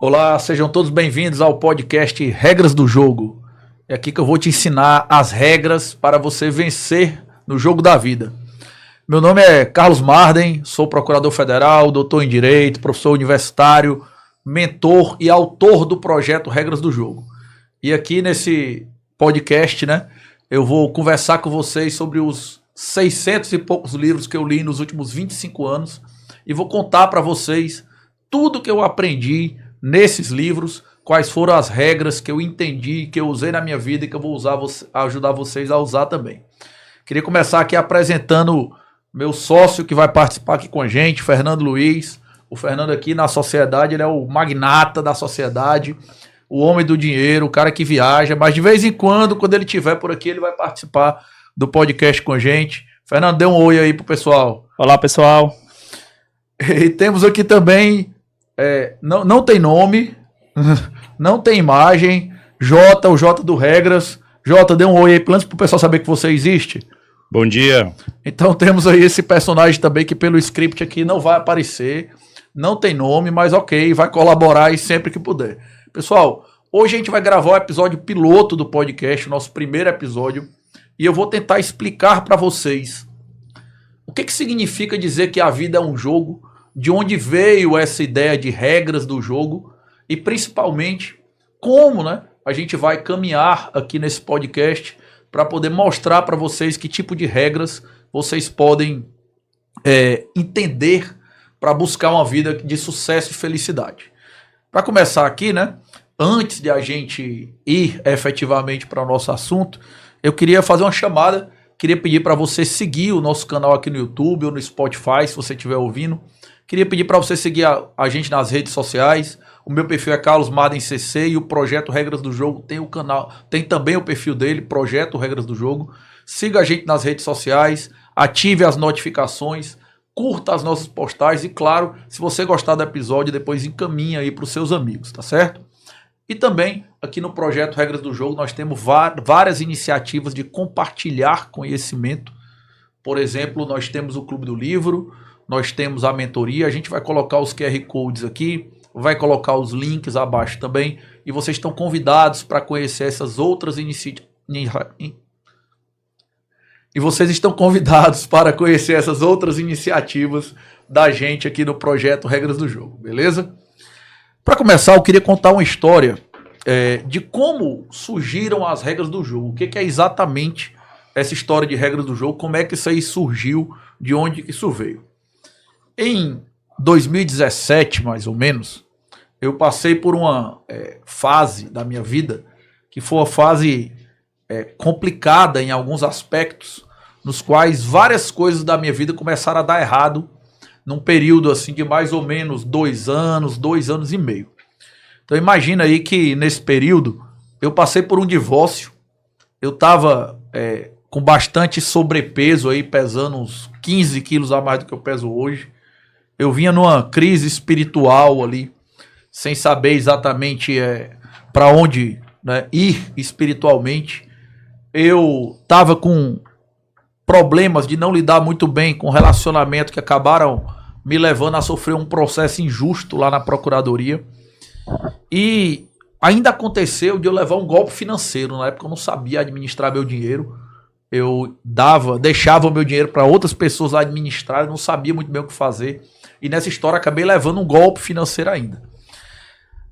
Olá, sejam todos bem-vindos ao podcast Regras do Jogo. É aqui que eu vou te ensinar as regras para você vencer no jogo da vida. Meu nome é Carlos Marden, sou procurador federal, doutor em Direito, professor universitário, mentor e autor do projeto Regras do Jogo. E aqui nesse podcast, eu vou conversar com vocês sobre os 600 e poucos livros que eu li nos últimos 25 anos e vou contar para vocês tudo que eu aprendi nesses livros, quais foram as regras que eu entendi, que eu usei na minha vida e que eu vou ajudar vocês a usar também. Queria começar aqui apresentando meu sócio que vai participar aqui com a gente, Fernando Luiz. O Fernando aqui na sociedade, ele é o magnata da sociedade, o homem do dinheiro, o cara que viaja, mas de vez em quando ele estiver por aqui, ele vai participar do podcast com a gente. Fernando, dê um oi aí pro pessoal. Olá, pessoal. E temos aqui também, não tem nome, não tem imagem, o Jota do Regras. Jota, dê um oi aí antes pro pessoal saber que você existe. Bom dia. Então temos aí esse personagem também que pelo script aqui não vai aparecer, não tem nome, mas ok, vai colaborar aí sempre que puder. Pessoal, hoje a gente vai gravar o episódio piloto do podcast, o nosso primeiro episódio, e eu vou tentar explicar para vocês o que significa dizer que a vida é um jogo, de onde veio essa ideia de regras do jogo e principalmente como a gente vai caminhar aqui nesse podcast para poder mostrar para vocês que tipo de regras vocês podem entender para buscar uma vida de sucesso e felicidade. Para começar aqui, antes de a gente ir efetivamente para o nosso assunto, eu queria fazer uma chamada, queria pedir para você seguir o nosso canal aqui no YouTube ou no Spotify, se você estiver ouvindo. Queria pedir para você seguir a gente nas redes sociais. O meu perfil é Carlos Marden CC e o Projeto Regras do Jogo tem o canal, tem também o perfil dele, Projeto Regras do Jogo. Siga a gente nas redes sociais, ative as notificações, curta as nossas postagens e, claro, se você gostar do episódio, depois encaminha aí para os seus amigos, tá certo? E também, aqui no Projeto Regras do Jogo, nós temos várias iniciativas de compartilhar conhecimento. Por exemplo, nós temos o Clube do Livro, nós temos a mentoria, a gente vai colocar os QR Codes aqui, vai colocar os links abaixo também, e vocês estão convidados para conhecer essas outras iniciativas. E vocês estão convidados para conhecer essas outras iniciativas da gente aqui no Projeto Regras do Jogo, beleza? Para começar, eu queria contar uma história de como surgiram as regras do jogo. O que é exatamente essa história de regras do jogo, como é que isso aí surgiu, de onde que isso veio. Em 2017, mais ou menos, eu passei por uma fase da minha vida que foi uma fase complicada em alguns aspectos, nos quais várias coisas da minha vida começaram a dar errado num período assim de mais ou menos 2 anos e meio. Então imagina aí que nesse período eu passei por um divórcio, eu estava com bastante sobrepeso aí, pesando uns 15 quilos a mais do que eu peso hoje. Eu vinha numa crise espiritual ali, sem saber exatamente para onde ir espiritualmente. Eu estava com problemas de não lidar muito bem com relacionamento que acabaram me levando a sofrer um processo injusto lá na procuradoria. E ainda aconteceu de eu levar um golpe financeiro. Na época eu não sabia administrar meu dinheiro. Eu deixava o meu dinheiro para outras pessoas administrar, eu não sabia muito bem o que fazer. E nessa história acabei levando um golpe financeiro ainda.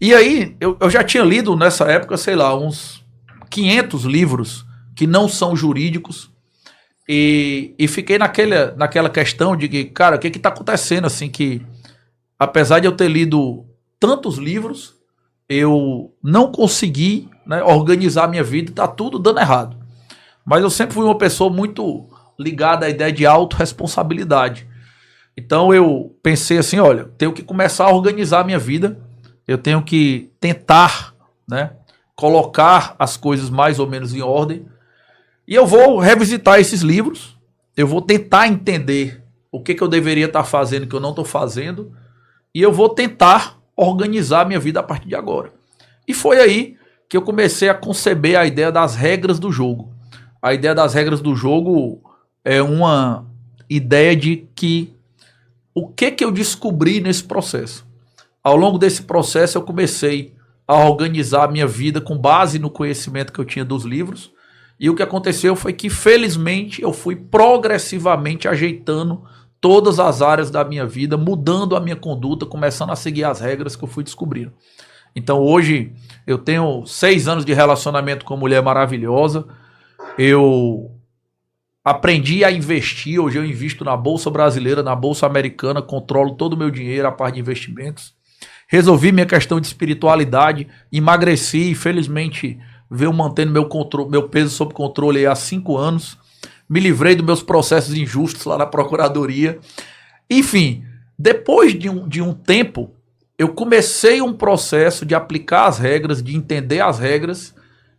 E aí, eu já tinha lido nessa época, sei lá, uns 500 livros que não são jurídicos. E fiquei naquela questão de que, cara, o que está acontecendo? Assim, que apesar de eu ter lido tantos livros, eu não consegui organizar a minha vida e está tudo dando errado. Mas eu sempre fui uma pessoa muito ligada à ideia de autorresponsabilidade. Então eu pensei assim, olha, tenho que começar a organizar a minha vida, eu tenho que tentar colocar as coisas mais ou menos em ordem, e eu vou revisitar esses livros, eu vou tentar entender o que eu deveria estar fazendo que eu não estou fazendo, e eu vou tentar organizar a minha vida a partir de agora. E foi aí que eu comecei a conceber a ideia das regras do jogo. A ideia das regras do jogo é uma ideia de que o que eu descobri nesse processo? Ao longo desse processo eu comecei a organizar a minha vida com base no conhecimento que eu tinha dos livros. E o que aconteceu foi que, felizmente, eu fui progressivamente ajeitando todas as áreas da minha vida, mudando a minha conduta, começando a seguir as regras que eu fui descobrindo. Então hoje eu tenho 6 anos de relacionamento com uma mulher maravilhosa. Eu aprendi a investir, hoje eu invisto na Bolsa Brasileira, na Bolsa Americana, controlo todo o meu dinheiro, a parte de investimentos. Resolvi minha questão de espiritualidade, emagreci e felizmente venho mantendo meu peso sob controle há 5 anos. Me livrei dos meus processos injustos lá na Procuradoria. Enfim, depois de um tempo, eu comecei um processo de aplicar as regras, de entender as regras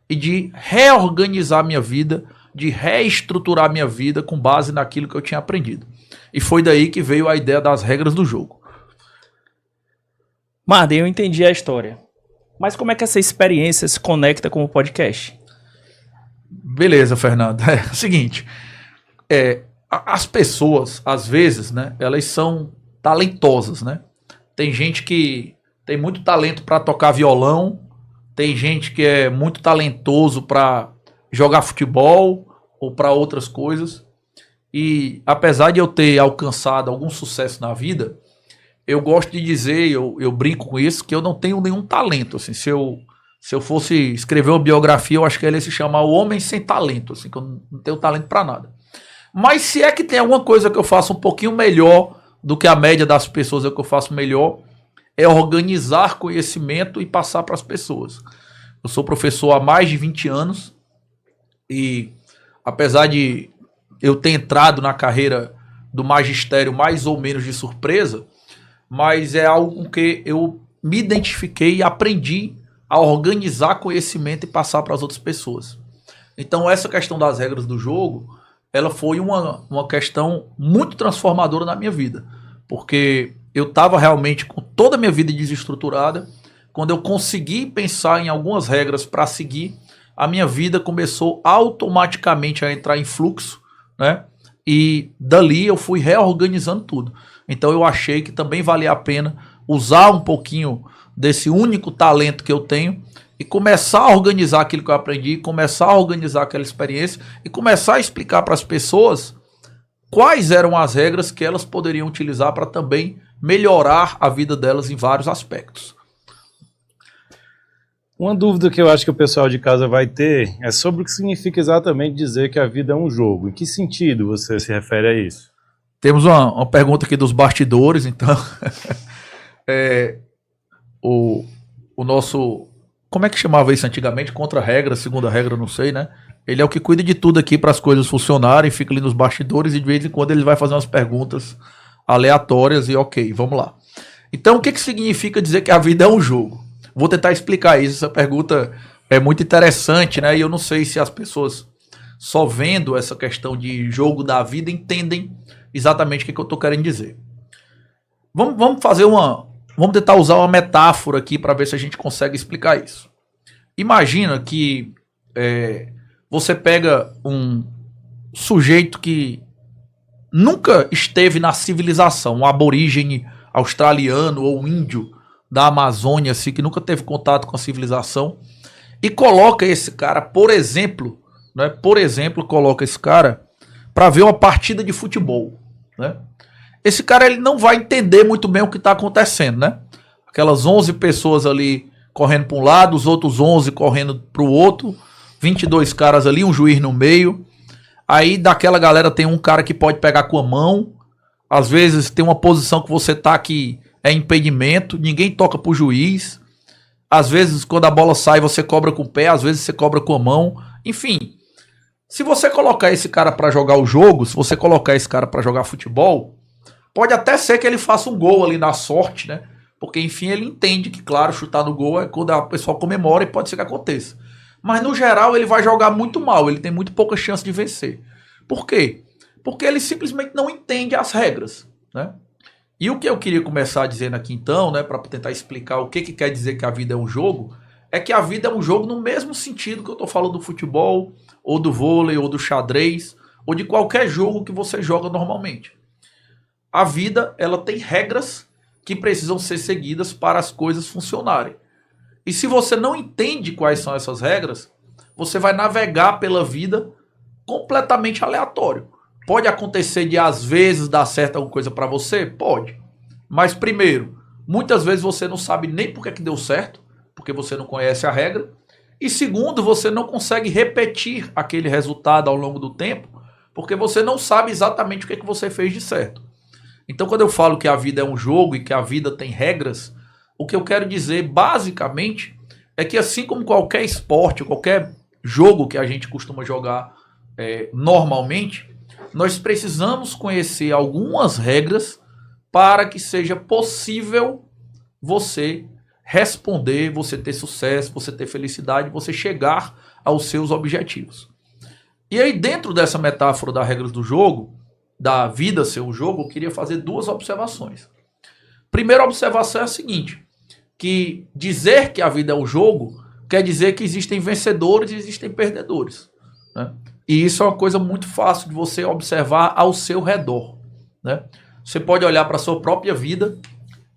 e de reorganizar minha vida, de reestruturar minha vida com base naquilo que eu tinha aprendido. E foi daí que veio a ideia das regras do jogo. Marden, eu entendi a história. Mas como é que essa experiência se conecta com o podcast? Beleza, Fernando. É o seguinte, as pessoas, às vezes, né, elas são talentosas, né? Tem gente que tem muito talento para tocar violão, tem gente que é muito talentoso para jogar futebol ou para outras coisas. E apesar de eu ter alcançado algum sucesso na vida, eu gosto de dizer, eu brinco com isso, que eu não tenho nenhum talento. Assim, se eu fosse escrever uma biografia, eu acho que ele ia se chamar O Homem Sem Talento, assim, que eu não tenho talento para nada. Mas se é que tem alguma coisa que eu faço um pouquinho melhor do que a média das pessoas, é que eu faço melhor, é organizar conhecimento e passar para as pessoas. Eu sou professor há mais de 20 anos e apesar de eu ter entrado na carreira do magistério mais ou menos de surpresa, mas é algo com que eu me identifiquei e aprendi a organizar conhecimento e passar para as outras pessoas. Então essa questão das regras do jogo, ela foi uma questão muito transformadora na minha vida, porque eu estava realmente com toda a minha vida desestruturada. Quando eu consegui pensar em algumas regras para seguir, a minha vida começou automaticamente a entrar em fluxo, né? E dali eu fui reorganizando tudo. Então eu achei que também valia a pena usar um pouquinho desse único talento que eu tenho e começar a organizar aquilo que eu aprendi, começar a organizar aquela experiência e começar a explicar para as pessoas quais eram as regras que elas poderiam utilizar para também melhorar a vida delas em vários aspectos. Uma dúvida que eu acho que o pessoal de casa vai ter é sobre o que significa exatamente dizer que a vida é um jogo. Em que sentido você se refere a isso? Temos uma pergunta aqui dos bastidores, então. O nosso... Como é que chamava isso antigamente? Contra-regra, segunda regra, não sei, né? Ele é o que cuida de tudo aqui para as coisas funcionarem, fica ali nos bastidores e de vez em quando ele vai fazer umas perguntas aleatórias e ok, vamos lá. Então, o que significa dizer que a vida é um jogo? Vou tentar explicar isso. Essa pergunta é muito interessante, né? E eu não sei se as pessoas só vendo essa questão de jogo da vida entendem exatamente o que eu estou querendo dizer. Vamos tentar usar uma metáfora aqui para ver se a gente consegue explicar isso. Imagina que você pega um sujeito que nunca esteve na civilização, um aborígene australiano ou índio da Amazônia, assim, que nunca teve contato com a civilização, e coloca esse cara, por exemplo, coloca esse cara para ver uma partida de futebol, né? Esse cara ele não vai entender muito bem o que está acontecendo, né? Aquelas 11 pessoas ali correndo para um lado, os outros 11 correndo para o outro, 22 caras ali, um juiz no meio. Aí daquela galera tem um cara que pode pegar com a mão, às vezes tem uma posição que você tá que é impedimento, ninguém toca pro juiz. Às vezes quando a bola sai você cobra com o pé, às vezes você cobra com a mão. Enfim, se você colocar esse cara para jogar o jogo, se você colocar esse cara para jogar futebol, pode até ser que ele faça um gol ali na sorte, né? Porque enfim ele entende que, claro, chutar no gol é quando a pessoa comemora e pode ser que aconteça. Mas no geral ele vai jogar muito mal, ele tem muito pouca chance de vencer. Por quê? Porque ele simplesmente não entende as regras, né? E o que eu queria começar dizendo aqui então, né, para tentar explicar o que quer dizer que a vida é um jogo, é que a vida é um jogo no mesmo sentido que eu estou falando do futebol, ou do vôlei, ou do xadrez, ou de qualquer jogo que você joga normalmente. A vida, ela tem regras que precisam ser seguidas para as coisas funcionarem. E se você não entende quais são essas regras, você vai navegar pela vida completamente aleatório. Pode acontecer de às vezes dar certo alguma coisa para você? Pode. Mas primeiro, muitas vezes você não sabe nem por que deu certo, porque você não conhece a regra. E segundo, você não consegue repetir aquele resultado ao longo do tempo, porque você não sabe exatamente o que você fez de certo. Então, quando eu falo que a vida é um jogo e que a vida tem regras, o que eu quero dizer, basicamente, é que assim como qualquer esporte, qualquer jogo que a gente costuma jogar normalmente, nós precisamos conhecer algumas regras para que seja possível você responder, você ter sucesso, você ter felicidade, você chegar aos seus objetivos. E aí, dentro dessa metáfora das regras do jogo, da vida ser um jogo, eu queria fazer duas observações. Primeira observação é a seguinte, que dizer que a vida é um jogo quer dizer que existem vencedores e existem perdedores, né? E isso é uma coisa muito fácil de você observar ao seu redor, né? Você pode olhar para a sua própria vida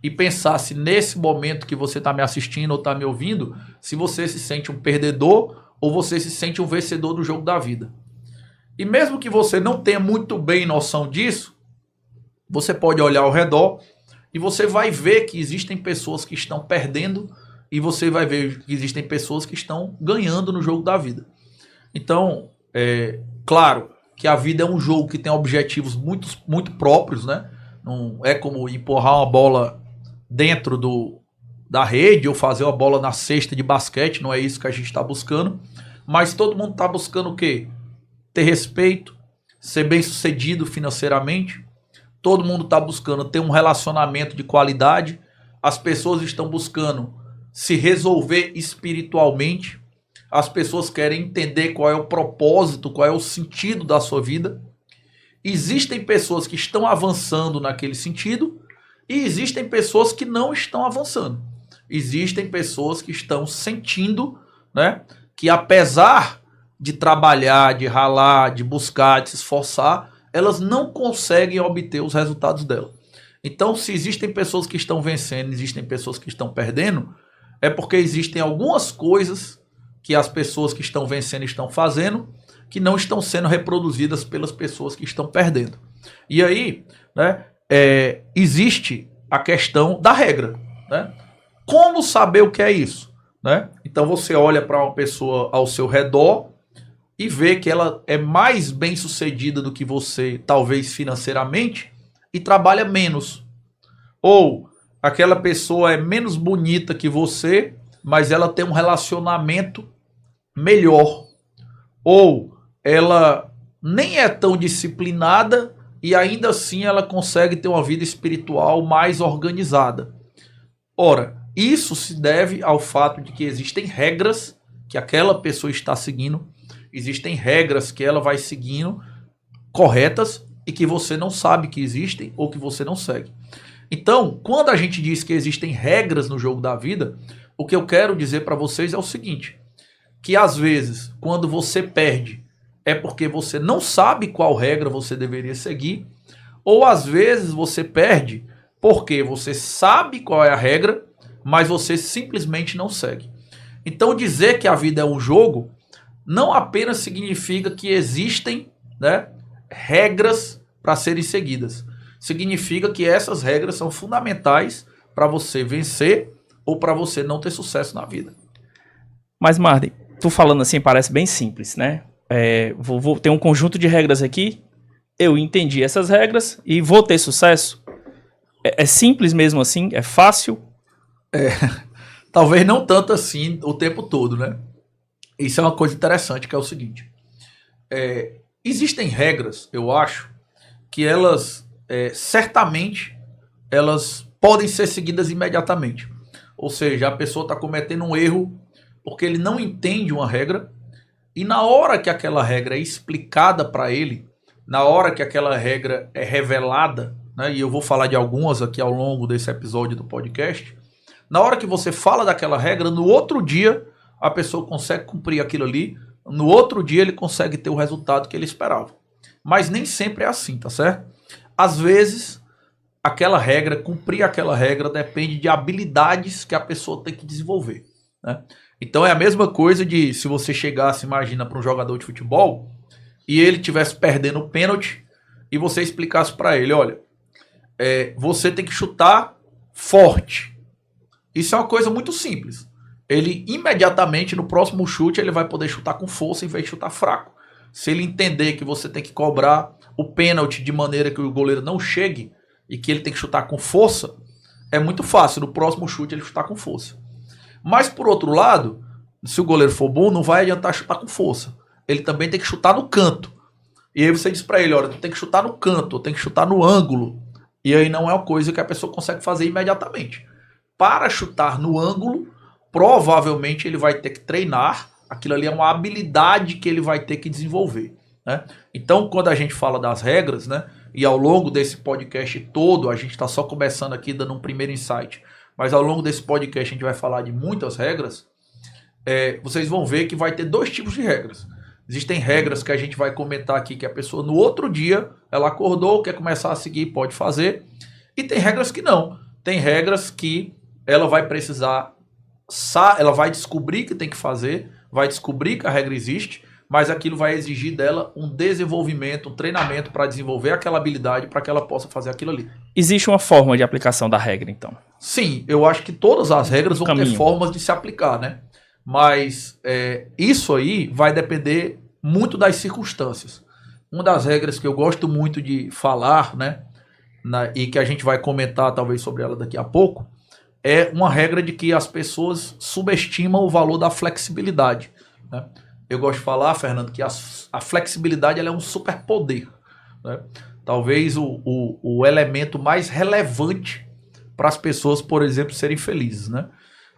e pensar se nesse momento que você está me assistindo ou está me ouvindo, se você se sente um perdedor ou você se sente um vencedor do jogo da vida. E mesmo que você não tenha muito bem noção disso, você pode olhar ao redor e você vai ver que existem pessoas que estão perdendo e você vai ver que existem pessoas que estão ganhando no jogo da vida. Então, claro que a vida é um jogo que tem objetivos muito próprios, né? Não é como empurrar uma bola dentro da rede ou fazer uma bola na cesta de basquete, não é isso que a gente está buscando. Mas todo mundo está buscando o quê? Ter respeito, ser bem sucedido financeiramente. Todo mundo está buscando ter um relacionamento de qualidade. As pessoas estão buscando se resolver espiritualmente. As pessoas querem entender qual é o propósito, qual é o sentido da sua vida. Existem pessoas que estão avançando naquele sentido e existem pessoas que não estão avançando. Existem pessoas que estão sentindo, né, que apesar de trabalhar, de ralar, de buscar, de se esforçar, elas não conseguem obter os resultados dela. Então, se existem pessoas que estão vencendo, existem pessoas que estão perdendo, é porque existem algumas coisas que as pessoas que estão vencendo estão fazendo que não estão sendo reproduzidas pelas pessoas que estão perdendo. E aí, né, existe a questão da regra, né? Como saber o que é isso, né? Então você olha para uma pessoa ao seu redor e vê que ela é mais bem sucedida do que você, talvez financeiramente, e trabalha menos. Ou aquela pessoa é menos bonita que você, mas ela tem um relacionamento melhor. Ou ela nem é tão disciplinada e ainda assim ela consegue ter uma vida espiritual mais organizada. Ora, isso se deve ao fato de que existem regras que aquela pessoa está seguindo, existem regras que ela vai seguindo corretas e que você não sabe que existem ou que você não segue. Então, quando a gente diz que existem regras no jogo da vida, o que eu quero dizer para vocês é o seguinte, que às vezes, quando você perde, é porque você não sabe qual regra você deveria seguir, ou às vezes você perde porque você sabe qual é a regra, mas você simplesmente não segue. Então dizer que a vida é um jogo não apenas significa que existem, né, regras para serem seguidas. Significa que essas regras são fundamentais para você vencer ou para você não ter sucesso na vida. Mas, Marden, tu falando assim parece bem simples, né? Vou ter um conjunto de regras aqui, eu entendi essas regras e vou ter sucesso? É simples mesmo assim? É fácil? Talvez não tanto assim o tempo todo, né? Isso é uma coisa interessante, que é o seguinte. Existem regras, eu acho, que elas, certamente, elas podem ser seguidas imediatamente. Ou seja, a pessoa está cometendo um erro porque ele não entende uma regra e na hora que aquela regra é explicada para ele, na hora que aquela regra é revelada, né, e eu vou falar de algumas aqui ao longo desse episódio do podcast, na hora que você fala daquela regra, no outro dia a pessoa consegue cumprir aquilo ali, no outro dia ele consegue ter o resultado que ele esperava. Mas nem sempre é assim, tá certo? Às vezes aquela regra, cumprir aquela regra depende de habilidades que a pessoa tem que desenvolver, né? Então é a mesma coisa de se você chegasse, imagina, para um jogador de futebol e ele estivesse perdendo o pênalti e você explicasse para ele, olha, você tem que chutar forte. Isso é uma coisa muito simples. Ele imediatamente no próximo chute ele vai poder chutar com força em vez de chutar fraco. Se ele entender que você tem que cobrar o pênalti de maneira que o goleiro não chegue e que ele tem que chutar com força, é muito fácil no próximo chute ele chutar com força. Mas por outro lado, se o goleiro for bom, não vai adiantar chutar com força. Ele também tem que chutar no canto. E aí você diz para ele, olha, tu tem que chutar no canto, tem que chutar no ângulo. E aí não é uma coisa que a pessoa consegue fazer imediatamente. Para chutar no ângulo, provavelmente ele vai ter que treinar. Aquilo ali é uma habilidade que ele vai ter que desenvolver, né? Então, quando a gente fala das regras, né, e ao longo desse podcast todo, a gente está só começando aqui dando um primeiro insight, mas ao longo desse podcast a gente vai falar de muitas regras, vocês vão ver que vai ter dois tipos de regras. Existem regras que a gente vai comentar aqui que a pessoa no outro dia, ela acordou, quer começar a seguir, pode fazer, e tem regras que não. Tem regras que ela vai precisar, ela vai descobrir que tem que fazer, vai descobrir que a regra existe, mas aquilo vai exigir dela um desenvolvimento, um treinamento para desenvolver aquela habilidade para que ela possa fazer aquilo ali. Existe uma forma de aplicação da regra, então? Sim, eu acho que todas as regras vão ter formas de se aplicar, né? Mas isso aí vai depender muito das circunstâncias. Uma das regras que eu gosto muito de falar, né, e que a gente vai comentar talvez sobre ela daqui a pouco, é uma regra de que as pessoas subestimam o valor da flexibilidade, né? Eu gosto de falar, Fernando, que a flexibilidade ela é um superpoder, né? Talvez o elemento mais relevante para as pessoas, por exemplo, serem felizes, né?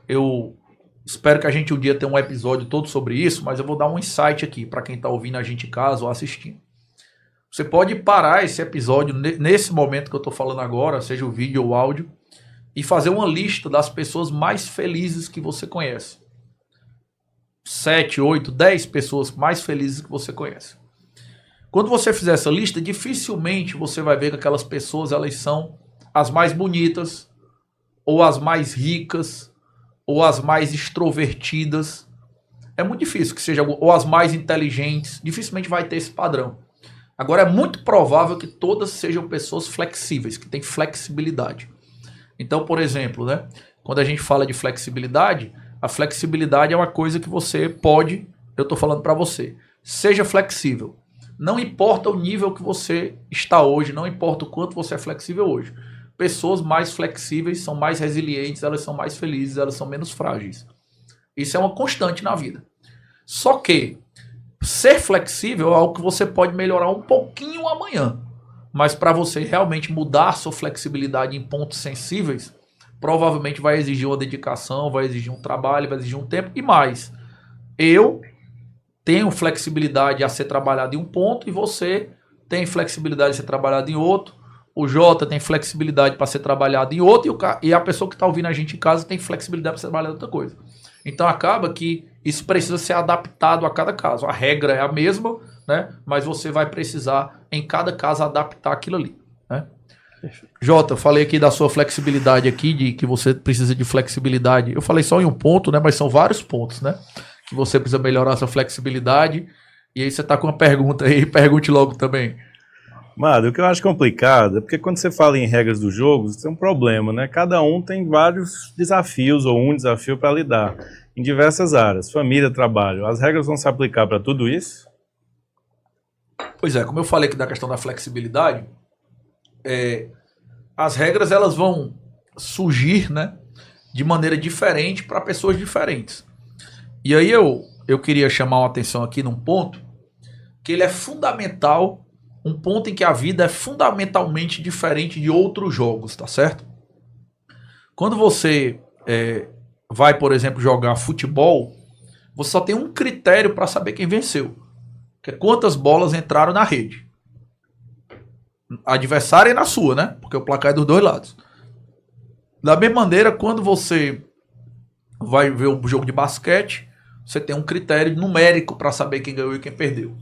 Eu espero que a gente um dia tenha um episódio todo sobre isso, mas eu vou dar um insight aqui para quem está ouvindo a gente em casa ou assistindo. Você pode parar esse episódio nesse momento que eu estou falando agora, seja o vídeo ou o áudio, e fazer uma lista das pessoas mais felizes que você conhece. 7, 8, 10 pessoas mais felizes que você conhece. Quando você fizer essa lista, dificilmente você vai ver que aquelas pessoas elas são as mais bonitas, ou as mais ricas, ou as mais extrovertidas. É muito difícil que seja, ou as mais inteligentes. Dificilmente vai ter esse padrão. Agora é muito provável que todas sejam pessoas flexíveis, que têm flexibilidade. Então, por exemplo, né, quando a gente fala de flexibilidade, a flexibilidade é uma coisa que você pode, eu estou falando para você, seja flexível. Não importa o nível que você está hoje, não importa o quanto você é flexível hoje. Pessoas mais flexíveis são mais resilientes, elas são mais felizes, elas são menos frágeis. Isso é uma constante na vida. Só que ser flexível é algo que você pode melhorar um pouquinho amanhã. Mas para você realmente mudar a sua flexibilidade em pontos sensíveis, provavelmente vai exigir uma dedicação, vai exigir um trabalho, vai exigir um tempo e mais. Eu tenho flexibilidade a ser trabalhado em um ponto e você tem flexibilidade a ser trabalhado em outro. O Jota tem flexibilidade para ser trabalhado em outro e a pessoa que está ouvindo a gente em casa tem flexibilidade para ser trabalhada em outra coisa. Então acaba que isso precisa ser adaptado a cada caso. A regra é a mesma, né? Mas você vai precisar, em cada caso, adaptar aquilo ali, né? Jota, eu falei aqui da sua flexibilidade aqui, de que você precisa de flexibilidade. Eu falei só em um ponto, né? Mas são vários pontos, né? Que você precisa melhorar a sua flexibilidade. E aí você está com uma pergunta aí, pergunte logo também. Mado, o que eu acho complicado é porque quando você fala em regras do jogo, isso é um problema, né? Cada um tem vários desafios ou um desafio para lidar em diversas áreas, família, trabalho. As regras vão se aplicar para tudo isso? Pois é, como eu falei aqui da questão da flexibilidade, as regras elas vão surgir, né, de maneira diferente para pessoas diferentes. E aí eu queria chamar uma atenção aqui num ponto que ele é fundamental, um ponto em que a vida é fundamentalmente diferente de outros jogos, tá certo? Quando você vai, por exemplo, jogar futebol, você só tem um critério para saber quem venceu, que é quantas bolas entraram na rede. A adversária é na sua, né? Porque o placar é dos dois lados. Da mesma maneira, quando você vai ver um jogo de basquete, você tem um critério numérico para saber quem ganhou e quem perdeu.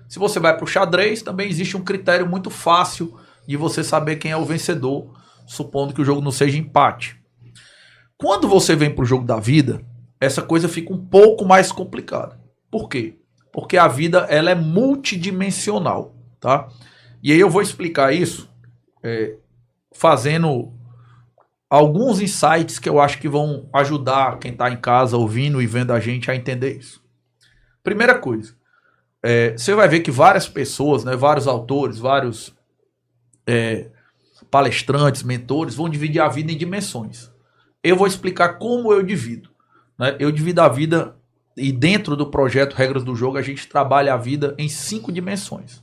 Se você vai para o xadrez, também existe um critério muito fácil de você saber quem é o vencedor supondo que o jogo não seja empate. Quando você vem para o jogo da vida, essa coisa fica um pouco mais complicada. Por quê? Porque a vida ela é multidimensional, tá? E aí eu vou explicar isso fazendo alguns insights que eu acho que vão ajudar quem está em casa ouvindo e vendo a gente a entender isso. Primeira coisa, você vai ver que várias pessoas, né, vários autores, vários palestrantes, mentores, vão dividir a vida em dimensões. Eu vou explicar como eu divido. Né? Eu divido a vida, e dentro do projeto Regras do Jogo, a gente trabalha a vida em 5 dimensões.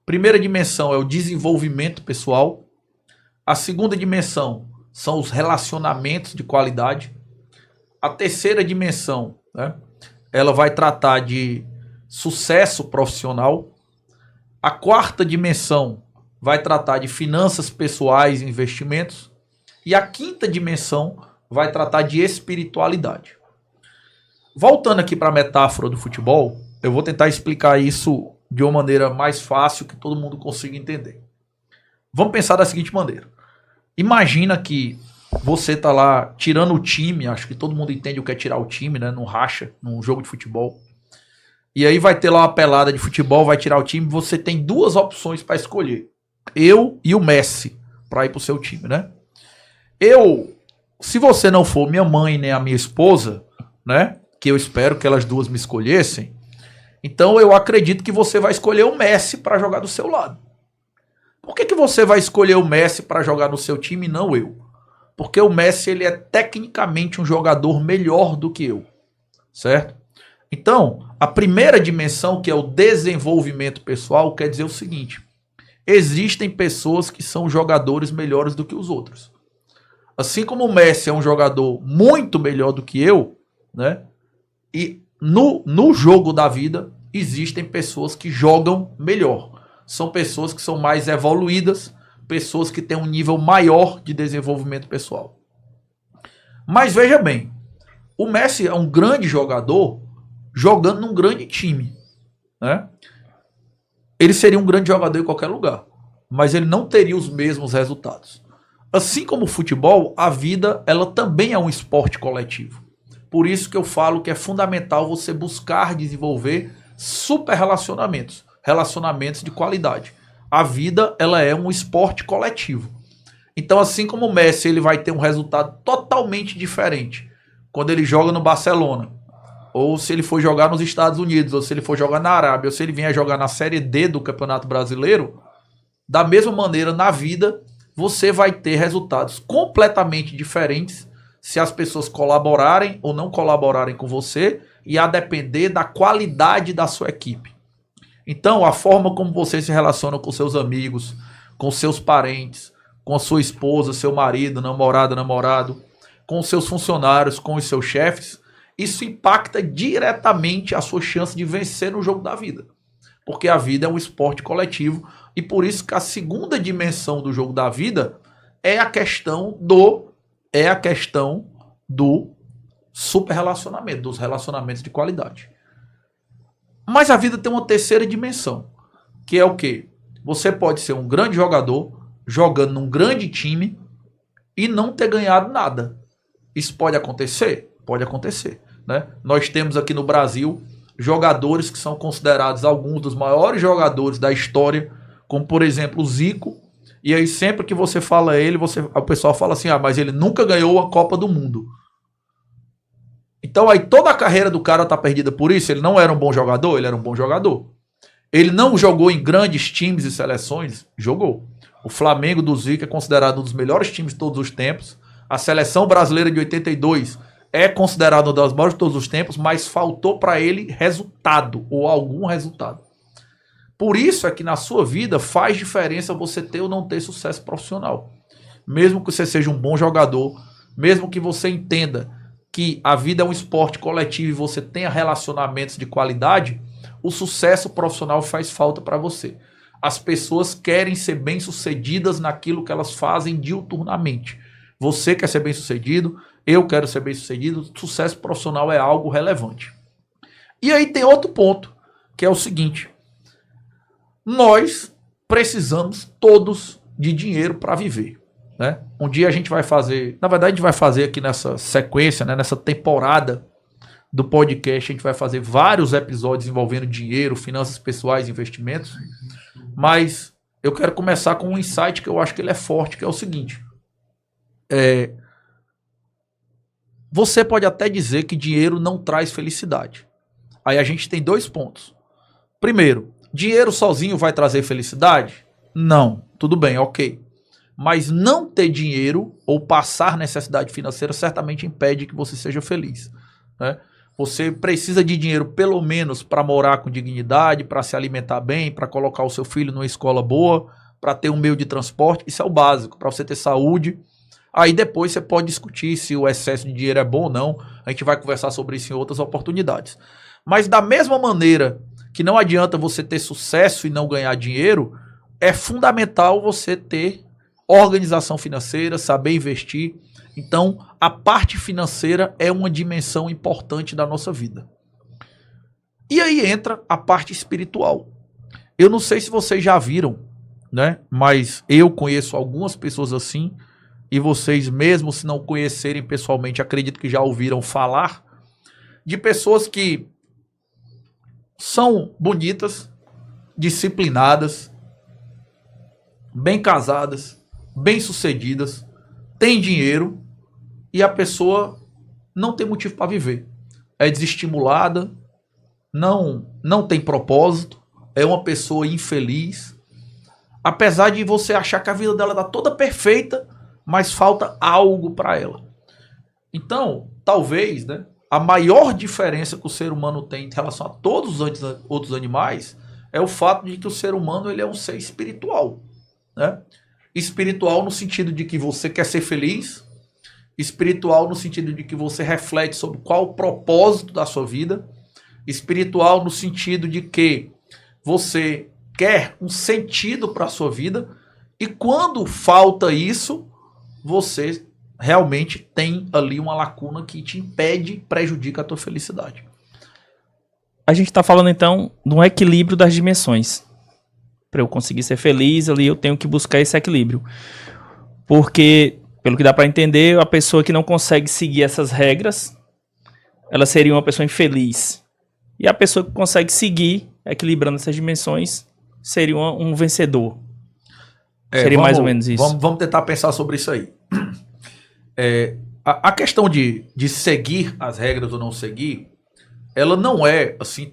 Primeira dimensão é o desenvolvimento pessoal. A segunda dimensão são os relacionamentos de qualidade. A terceira dimensão, né, ela vai tratar de sucesso profissional. A quarta dimensão vai tratar de finanças pessoais e investimentos. E a quinta dimensão vai tratar de espiritualidade. Voltando aqui para a metáfora do futebol, eu vou tentar explicar isso de uma maneira mais fácil que todo mundo consiga entender. Vamos pensar da seguinte maneira. Imagina que você tá lá tirando o time, acho que todo mundo entende o que é tirar o time, né, num racha, num jogo de futebol. E aí vai ter lá uma pelada de futebol, vai tirar o time, você tem 2 opções para escolher. Eu e o Messi para ir pro seu time, né? Se você não for minha mãe nem a minha esposa, né, que eu espero que elas duas me escolhessem, então eu acredito que você vai escolher o Messi para jogar do seu lado. Por que você vai escolher o Messi para jogar no seu time e não eu? Porque o Messi ele é tecnicamente um jogador melhor do que eu, certo? Então, a primeira dimensão, que é o desenvolvimento pessoal, quer dizer o seguinte: existem pessoas que são jogadores melhores do que os outros. Assim como o Messi é um jogador muito melhor do que eu, né? E no jogo da vida existem pessoas que jogam melhor. São pessoas que são mais evoluídas, pessoas que têm um nível maior de desenvolvimento pessoal. Mas veja bem, o Messi é um grande jogador jogando num grande time, né? Ele seria um grande jogador em qualquer lugar, mas ele não teria os mesmos resultados. Assim como o futebol, a vida ela também é um esporte coletivo. Por isso que eu falo que é fundamental você buscar desenvolver super relacionamentos, relacionamentos de qualidade. A vida ela é um esporte coletivo. Então, assim como o Messi ele vai ter um resultado totalmente diferente quando ele joga no Barcelona, ou se ele for jogar nos Estados Unidos, ou se ele for jogar na Arábia, ou se ele vier jogar na Série D do Campeonato Brasileiro, da mesma maneira na vida você vai ter resultados completamente diferentes se as pessoas colaborarem ou não colaborarem com você, e a depender da qualidade da sua equipe. Então, a forma como você se relaciona com seus amigos, com seus parentes, com a sua esposa, seu marido, namorado, com os seus funcionários, com os seus chefes, isso impacta diretamente a sua chance de vencer no jogo da vida. Porque a vida é um esporte coletivo, e por isso que a segunda dimensão do jogo da vida é a questão do super relacionamento, dos relacionamentos de qualidade. Mas a vida tem uma terceira dimensão, que é o quê? Você pode ser um grande jogador, jogando num grande time, e não ter ganhado nada. Isso pode acontecer? Pode acontecer, né? Nós temos aqui no Brasil jogadores que são considerados alguns dos maiores jogadores da história, como por exemplo o Zico, e aí sempre que você fala ele, o pessoal fala assim, mas ele nunca ganhou a Copa do Mundo. Então aí toda a carreira do cara tá perdida por isso. Ele não era um bom jogador? Ele era um bom jogador. Ele não jogou em grandes times e seleções? Jogou. O Flamengo do Zico é considerado um dos melhores times de todos os tempos. A seleção brasileira de 82 é considerada uma das maiores de todos os tempos, mas faltou para ele resultado, ou algum resultado. Por isso é que na sua vida faz diferença você ter ou não ter sucesso profissional. Mesmo que você seja um bom jogador, mesmo que você entenda que a vida é um esporte coletivo e você tenha relacionamentos de qualidade, o sucesso profissional faz falta para você. As pessoas querem ser bem-sucedidas naquilo que elas fazem diuturnamente. Você quer ser bem-sucedido, eu quero ser bem-sucedido, sucesso profissional é algo relevante. E aí tem outro ponto, que é o seguinte: nós precisamos todos de dinheiro para viver, né? Um dia a gente vai fazer, na verdade a gente vai fazer aqui nessa sequência, né, nessa temporada do podcast, a gente vai fazer vários episódios envolvendo dinheiro, finanças pessoais, investimentos, mas eu quero começar com um insight que eu acho que ele é forte, que é o seguinte. Você pode até dizer que dinheiro não traz felicidade. Aí a gente tem 2 pontos. Primeiro, dinheiro sozinho vai trazer felicidade? Não, tudo bem, ok. Mas não ter dinheiro ou passar necessidade financeira certamente impede que você seja feliz, né? Você precisa de dinheiro pelo menos para morar com dignidade, para se alimentar bem, para colocar o seu filho numa escola boa, para ter um meio de transporte. Isso é o básico, para você ter saúde. Aí depois você pode discutir se o excesso de dinheiro é bom ou não. A gente vai conversar sobre isso em outras oportunidades. Mas da mesma maneira que não adianta você ter sucesso e não ganhar dinheiro, é fundamental você ter organização financeira, saber investir. Então, a parte financeira é uma dimensão importante da nossa vida. E aí entra a parte espiritual. Eu não sei se vocês já viram, né? Mas eu conheço algumas pessoas assim, e vocês mesmo se não conhecerem pessoalmente, acredito que já ouviram falar, de pessoas que são bonitas, disciplinadas, bem casadas, bem-sucedidas, têm dinheiro e a pessoa não tem motivo para viver. É desestimulada, não tem propósito, é uma pessoa infeliz. Apesar de você achar que a vida dela está toda perfeita, mas falta algo para ela. Então, talvez, né, a maior diferença que o ser humano tem em relação a todos os outros animais é o fato de que o ser humano ele é um ser espiritual, né? Espiritual no sentido de que você quer ser feliz, espiritual no sentido de que você reflete sobre qual o propósito da sua vida, espiritual no sentido de que você quer um sentido para a sua vida, e quando falta isso, você realmente tem ali uma lacuna que te impede, prejudica a tua felicidade. A gente está falando então de um equilíbrio das dimensões. Para eu conseguir ser feliz ali, eu tenho que buscar esse equilíbrio. Porque, pelo que dá para entender, a pessoa que não consegue seguir essas regras, ela seria uma pessoa infeliz. E a pessoa que consegue seguir, equilibrando essas dimensões, seria um vencedor. Seria mais ou menos isso. Vamos tentar pensar sobre isso aí. A questão de seguir as regras ou não seguir, ela não é assim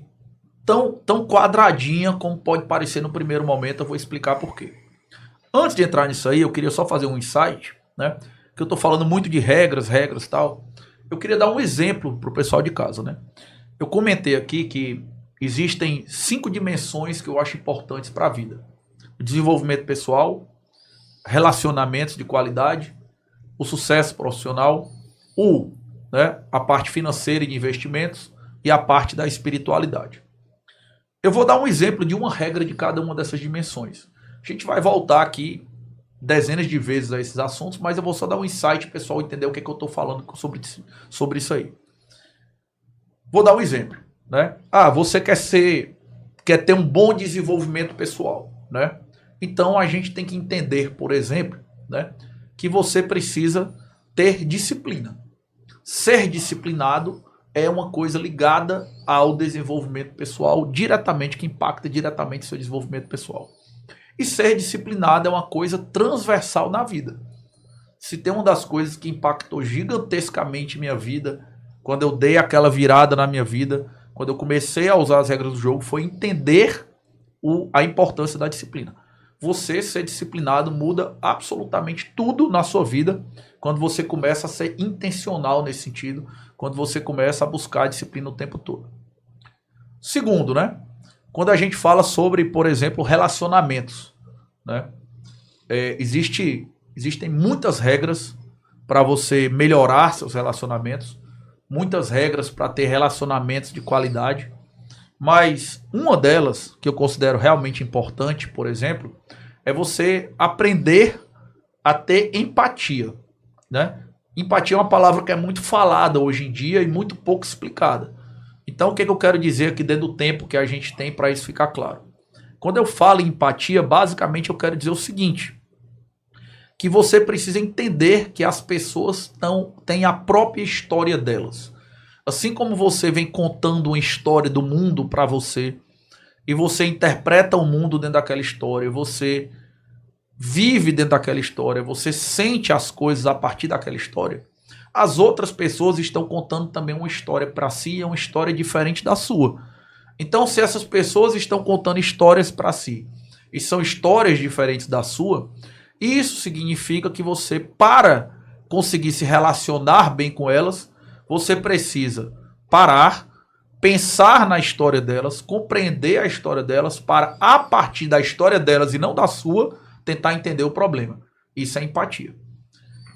tão quadradinha como pode parecer no primeiro momento. Eu vou explicar por quê. Antes de entrar nisso aí, eu queria só fazer um insight, né? Que eu tô falando muito de regras e tal. Eu queria dar um exemplo pro pessoal de casa, né? Eu comentei aqui que existem 5 dimensões que eu acho importantes para a vida: o desenvolvimento pessoal, relacionamentos de qualidade, o sucesso profissional, a parte financeira e de investimentos e a parte da espiritualidade. Eu vou dar um exemplo de uma regra de cada uma dessas dimensões. A gente vai voltar aqui dezenas de vezes a esses assuntos, mas eu vou só dar um insight para o pessoal entender o que eu estou falando sobre isso aí. Vou dar um exemplo, né? Você quer ter um bom desenvolvimento pessoal, né? Então a gente tem que entender, por exemplo, né, que você precisa ter disciplina. Ser disciplinado é uma coisa ligada ao desenvolvimento pessoal diretamente, que impacta diretamente o seu desenvolvimento pessoal. E ser disciplinado é uma coisa transversal na vida. Se tem uma das coisas que impactou gigantescamente minha vida, quando eu dei aquela virada na minha vida, quando eu comecei a usar as regras do jogo, foi entender a importância da disciplina. Você ser disciplinado muda absolutamente tudo na sua vida quando você começa a ser intencional nesse sentido, quando você começa a buscar a disciplina o tempo todo. Segundo, né? Quando a gente fala sobre, por exemplo, relacionamentos, né? Existem muitas regras para você melhorar seus relacionamentos, muitas regras para ter relacionamentos de qualidade, mas uma delas que eu considero realmente importante, por exemplo, é você aprender a ter empatia, né? Empatia é uma palavra que é muito falada hoje em dia e muito pouco explicada. Então, o que eu quero dizer aqui dentro do tempo que a gente tem para isso ficar claro? Quando eu falo em empatia, basicamente eu quero dizer o seguinte: que você precisa entender que as pessoas têm a própria história delas. Assim como você vem contando uma história do mundo para você, e você interpreta o mundo dentro daquela história, você vive dentro daquela história, você sente as coisas a partir daquela história, as outras pessoas estão contando também uma história para si, é uma história diferente da sua. Então, se essas pessoas estão contando histórias para si, e são histórias diferentes da sua, isso significa que você, para conseguir se relacionar bem com elas, você precisa parar, pensar na história delas, compreender a história delas, para, a partir da história delas e não da sua, tentar entender o problema. Isso é empatia.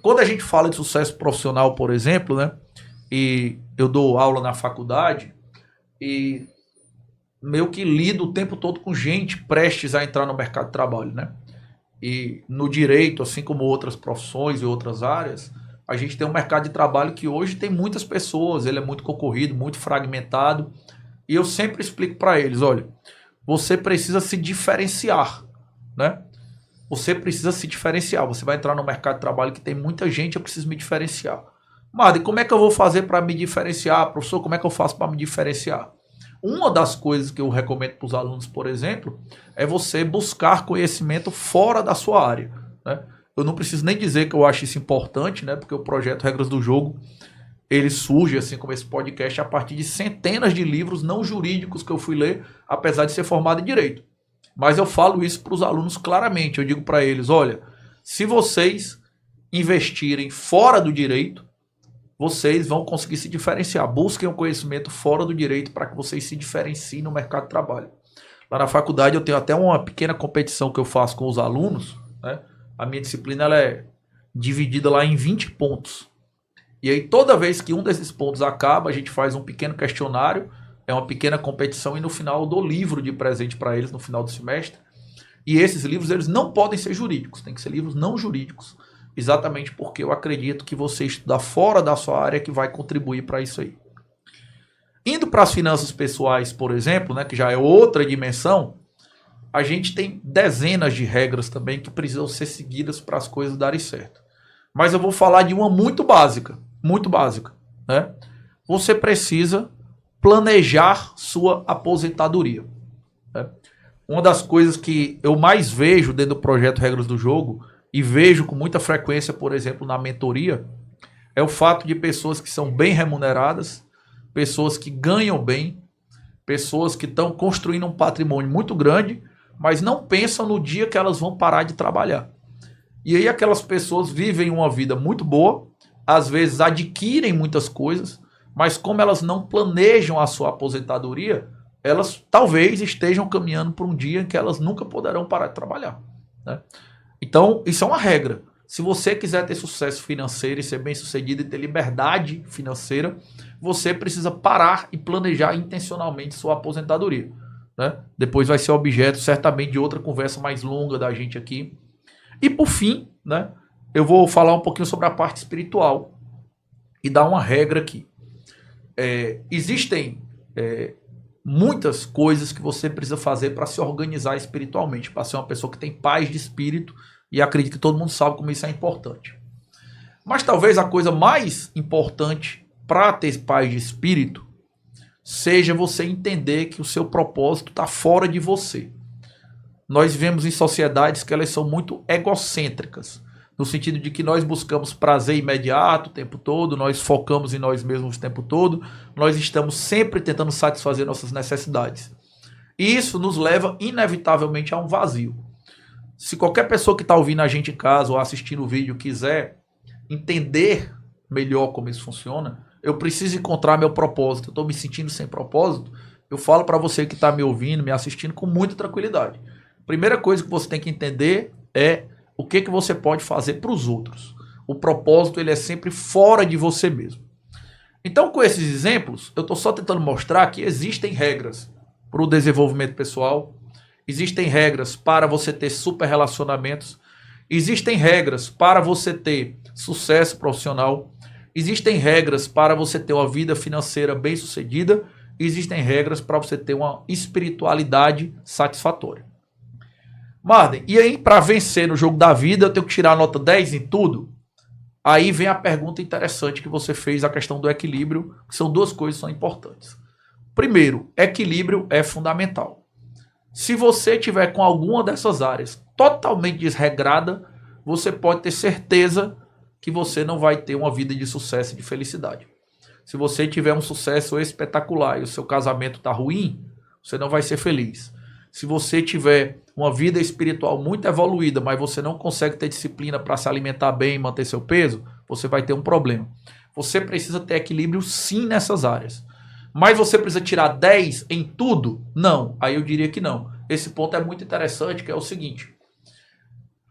Quando a gente fala de sucesso profissional, por exemplo, né, e eu dou aula na faculdade, e meio que lido o tempo todo com gente prestes a entrar no mercado de trabalho, né? E no direito, assim como outras profissões e outras áreas, a gente tem um mercado de trabalho que hoje tem muitas pessoas, ele é muito concorrido, muito fragmentado, e eu sempre explico para eles, olha, você precisa se diferenciar, né? Você precisa se diferenciar, você vai entrar no mercado de trabalho que tem muita gente, eu preciso me diferenciar. Mas como é que eu vou fazer para me diferenciar? Professor, como é que eu faço para me diferenciar? Uma das coisas que eu recomendo para os alunos, por exemplo, é você buscar conhecimento fora da sua área, né? Eu não preciso nem dizer que eu acho isso importante, né? Porque o projeto Regras do Jogo, ele surge, assim como esse podcast, a partir de centenas de livros não jurídicos que eu fui ler, apesar de ser formado em Direito. Mas eu falo isso para os alunos claramente, eu digo para eles, olha, se vocês investirem fora do direito, vocês vão conseguir se diferenciar. Busquem um conhecimento fora do direito para que vocês se diferenciem no mercado de trabalho. Lá na faculdade eu tenho até uma pequena competição que eu faço com os alunos, né? A minha disciplina ela é dividida lá em 20 pontos. E aí toda vez que um desses pontos acaba, a gente faz um pequeno questionário, é uma pequena competição e no final eu dou livro de presente para eles no final do semestre. E esses livros eles não podem ser jurídicos, tem que ser livros não jurídicos. Exatamente porque eu acredito que você estudar fora da sua área que vai contribuir para isso aí. Indo para as finanças pessoais, por exemplo, né, que já é outra dimensão, a gente tem dezenas de regras também que precisam ser seguidas para as coisas darem certo. Mas eu vou falar de uma muito básica, né? Você precisa planejar sua aposentadoria, né? Uma das coisas que eu mais vejo dentro do projeto Regras do Jogo, e vejo com muita frequência, por exemplo, na mentoria, é o fato de pessoas que são bem remuneradas, pessoas que ganham bem, pessoas que estão construindo um patrimônio muito grande, mas não pensam no dia que elas vão parar de trabalhar. E aí aquelas pessoas vivem uma vida muito boa, às vezes adquirem muitas coisas, mas como elas não planejam a sua aposentadoria, elas talvez estejam caminhando para um dia em que elas nunca poderão parar de trabalhar, né? Então, isso é uma regra. Se você quiser ter sucesso financeiro e ser bem-sucedido e ter liberdade financeira, você precisa parar e planejar intencionalmente sua aposentadoria, né? Depois vai ser objeto, certamente, de outra conversa mais longa da gente aqui. E, por fim, né, eu vou falar um pouquinho sobre a parte espiritual e dar uma regra aqui. Existem muitas coisas que você precisa fazer para se organizar espiritualmente, para ser uma pessoa que tem paz de espírito, e acredito que todo mundo sabe como isso é importante. Mas talvez a coisa mais importante para ter paz de espírito seja você entender que o seu propósito está fora de você. Nós vivemos em sociedades que elas são muito egocêntricas, no sentido de que nós buscamos prazer imediato o tempo todo, nós focamos em nós mesmos o tempo todo, nós estamos sempre tentando satisfazer nossas necessidades. E isso nos leva inevitavelmente a um vazio. Se qualquer pessoa que está ouvindo a gente em casa ou assistindo o vídeo quiser entender melhor como isso funciona, eu preciso encontrar meu propósito. Eu estou me sentindo sem propósito. Eu falo para você que está me ouvindo, me assistindo com muita tranquilidade. Primeira coisa que você tem que entender é o que você pode fazer para os outros. O propósito ele é sempre fora de você mesmo. Então, com esses exemplos, eu estou só tentando mostrar que existem regras para o desenvolvimento pessoal, existem regras para você ter super relacionamentos, existem regras para você ter sucesso profissional, existem regras para você ter uma vida financeira bem-sucedida, existem regras para você ter uma espiritualidade satisfatória. Marden, e aí para vencer no jogo da vida eu tenho que tirar a nota 10 em tudo? Aí vem a pergunta interessante que você fez, a questão do equilíbrio, que são duas coisas que são importantes. Primeiro, equilíbrio é fundamental. Se você tiver com alguma dessas áreas totalmente desregrada, você pode ter certeza que você não vai ter uma vida de sucesso e de felicidade. Se você tiver um sucesso espetacular e o seu casamento está ruim, você não vai ser feliz. Se você tiver uma vida espiritual muito evoluída, mas você não consegue ter disciplina para se alimentar bem e manter seu peso, você vai ter um problema. Você precisa ter equilíbrio sim nessas áreas. Mas você precisa tirar 10 em tudo? Não, aí eu diria que não. Esse ponto é muito interessante, que é o seguinte.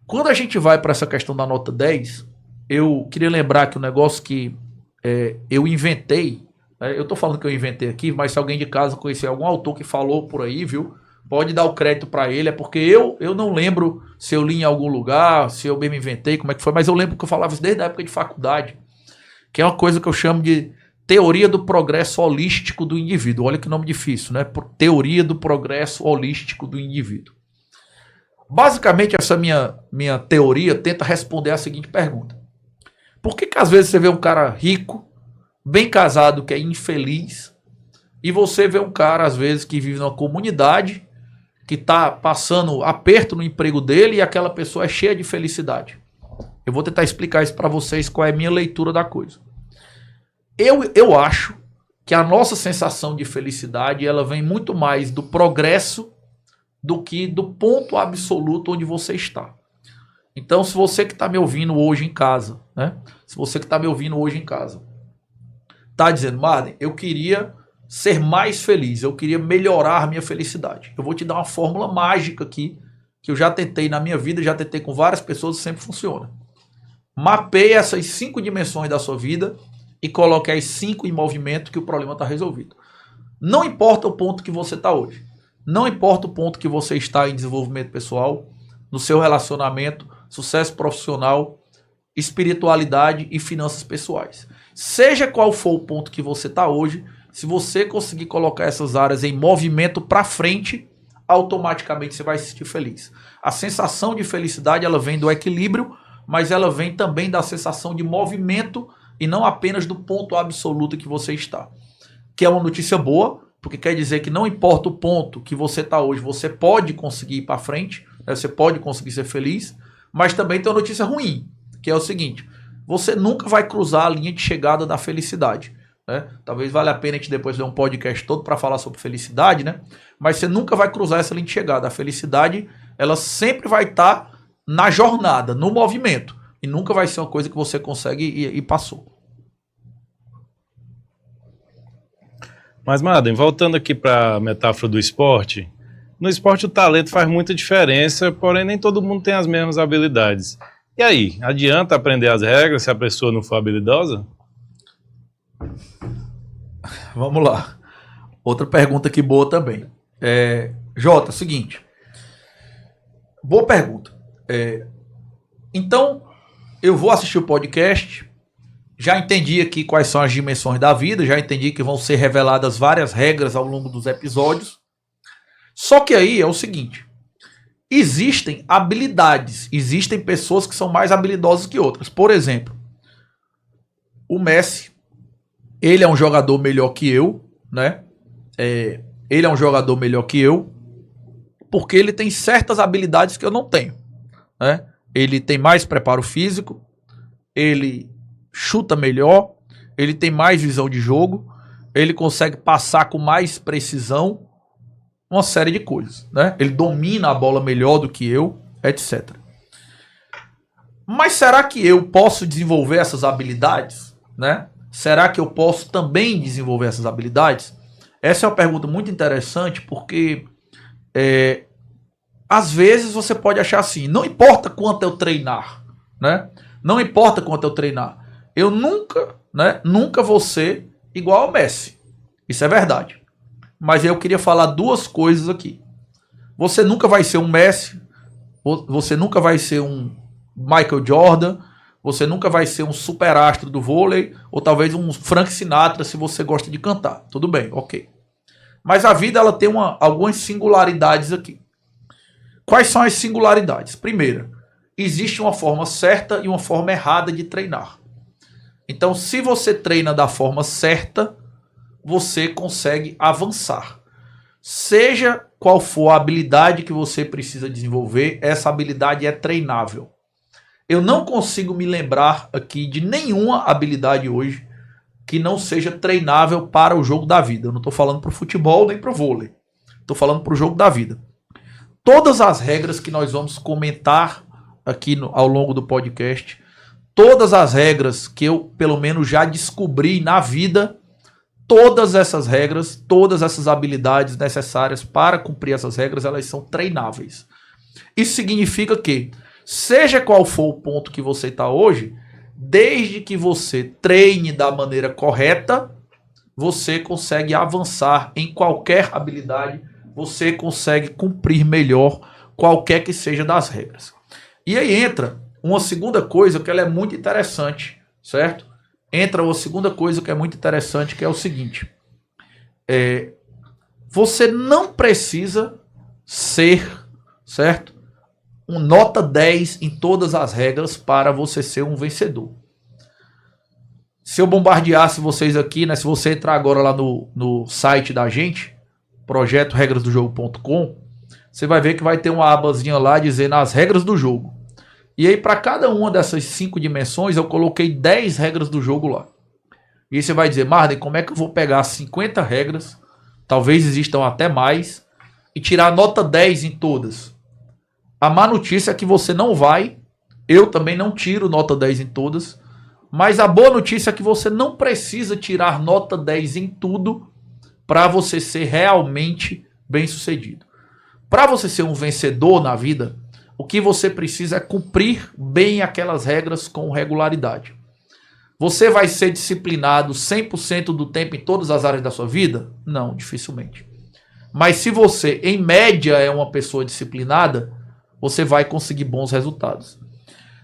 Quando a gente vai para essa questão da nota 10, eu queria lembrar que o negócio que eu inventei, eu estou falando que eu inventei aqui, mas se alguém de casa conhecer algum autor que falou por aí, viu? Pode dar o crédito para ele, é porque eu não lembro se eu li em algum lugar, se eu mesmo inventei, como é que foi, mas eu lembro que eu falava isso desde a época de faculdade, que é uma coisa que eu chamo de teoria do progresso holístico do indivíduo. Olha que nome difícil, né? Teoria do progresso holístico do indivíduo. Basicamente, essa minha teoria tenta responder a seguinte pergunta. Por que às vezes você vê um cara rico, bem casado, que é infeliz, e você vê um cara, às vezes, que vive numa comunidade, que está passando aperto no emprego dele, e aquela pessoa é cheia de felicidade? Eu vou tentar explicar isso para vocês, qual é a minha leitura da coisa. Eu acho que a nossa sensação de felicidade, ela vem muito mais do progresso do que do ponto absoluto onde você está. Então, se você que está me ouvindo hoje em casa, né? Se você que está me ouvindo hoje em casa, está dizendo, Marden, eu queria ser mais feliz, eu queria melhorar a minha felicidade. Eu vou te dar uma fórmula mágica aqui, que eu já tentei na minha vida, já tentei com várias pessoas e sempre funciona. Mapeie essas 5 dimensões da sua vida e coloque as 5 em movimento, que o problema está resolvido. Não importa o ponto que você está hoje. Não importa o ponto que você está em desenvolvimento pessoal, no seu relacionamento, sucesso profissional, espiritualidade e finanças pessoais. Seja qual for o ponto que você está hoje, se você conseguir colocar essas áreas em movimento para frente, automaticamente você vai se sentir feliz. A sensação de felicidade, ela vem do equilíbrio, mas ela vem também da sensação de movimento e não apenas do ponto absoluto que você está. Que é uma notícia boa, porque quer dizer que não importa o ponto que você está hoje, você pode conseguir ir para frente, né? Você pode conseguir ser feliz, mas também tem uma notícia ruim, que é o seguinte, você nunca vai cruzar a linha de chegada da felicidade. Né? Talvez valha a pena a gente depois ver um podcast todo para falar sobre felicidade, né? Mas você nunca vai cruzar essa linha de chegada. A felicidade, ela sempre vai estar na jornada, no movimento, e nunca vai ser uma coisa que você consegue e passou. Mas, Marden, voltando aqui para a metáfora do esporte, no esporte o talento faz muita diferença, porém nem todo mundo tem as mesmas habilidades. E aí, adianta aprender as regras se a pessoa não for habilidosa? Vamos lá. Outra pergunta aqui boa também. Jota, seguinte. Boa pergunta. Então, eu vou assistir o podcast, já entendi aqui quais são as dimensões da vida, já entendi que vão ser reveladas várias regras ao longo dos episódios. Só que aí é o seguinte, existem habilidades, existem pessoas que são mais habilidosas que outras. Por exemplo, o Messi, ele é um jogador melhor que eu, né? Ele é um jogador melhor que eu, porque ele tem certas habilidades que eu não tenho, né? Ele tem mais preparo físico, ele chuta melhor, ele tem mais visão de jogo, ele consegue passar com mais precisão, uma série de coisas, né? Ele domina a bola melhor do que eu, etc. Mas será que eu posso desenvolver essas habilidades, né? Será que eu posso também desenvolver essas habilidades? Essa é uma pergunta muito interessante, porque às vezes você pode achar assim, não importa quanto eu treinar, né? Não importa quanto eu treinar, eu nunca vou ser igual ao Messi. Isso é verdade. Mas eu queria falar duas coisas aqui. Você nunca vai ser um Messi, você nunca vai ser um Michael Jordan, você nunca vai ser um superastro do vôlei, ou talvez um Frank Sinatra se você gosta de cantar. Tudo bem, ok. Mas a vida ela tem algumas singularidades aqui. Quais são as singularidades? Primeira, existe uma forma certa e uma forma errada de treinar. Então, se você treina da forma certa, você consegue avançar. Seja qual for a habilidade que você precisa desenvolver, essa habilidade é treinável. Eu não consigo me lembrar aqui de nenhuma habilidade hoje que não seja treinável para o jogo da vida. Eu não estou falando para o futebol nem para o vôlei. Estou falando para o jogo da vida. Todas as regras que nós vamos comentar aqui ao longo do podcast, todas as regras que eu, pelo menos, já descobri na vida, todas essas regras, todas essas habilidades necessárias para cumprir essas regras, elas são treináveis. Isso significa que, seja qual for o ponto que você está hoje, desde que você treine da maneira correta, você consegue avançar em qualquer habilidade, você consegue cumprir melhor qualquer que seja das regras. E aí entra uma segunda coisa que ela é muito interessante, certo? Entra uma segunda coisa que é muito interessante, que é o seguinte. Você não precisa ser, certo? Um nota 10 em todas as regras para você ser um vencedor. Se eu bombardeasse vocês aqui, né? Se você entrar agora lá no site da gente, projetoregrasdojogo.com, você vai ver que vai ter uma abazinha lá dizendo as regras do jogo. E aí, para cada uma dessas 5 dimensões, eu coloquei 10 regras do jogo lá. E aí você vai dizer, Marden, como é que eu vou pegar 50 regras, talvez existam até mais, e tirar nota 10 em todas? A má notícia é que você não vai, eu também não tiro nota 10 em todas, mas a boa notícia é que você não precisa tirar nota 10 em tudo para você ser realmente bem-sucedido. Para você ser um vencedor na vida, o que você precisa é cumprir bem aquelas regras com regularidade. Você vai ser disciplinado 100% do tempo em todas as áreas da sua vida? Não, dificilmente. Mas se você, em média, é uma pessoa disciplinada, você vai conseguir bons resultados.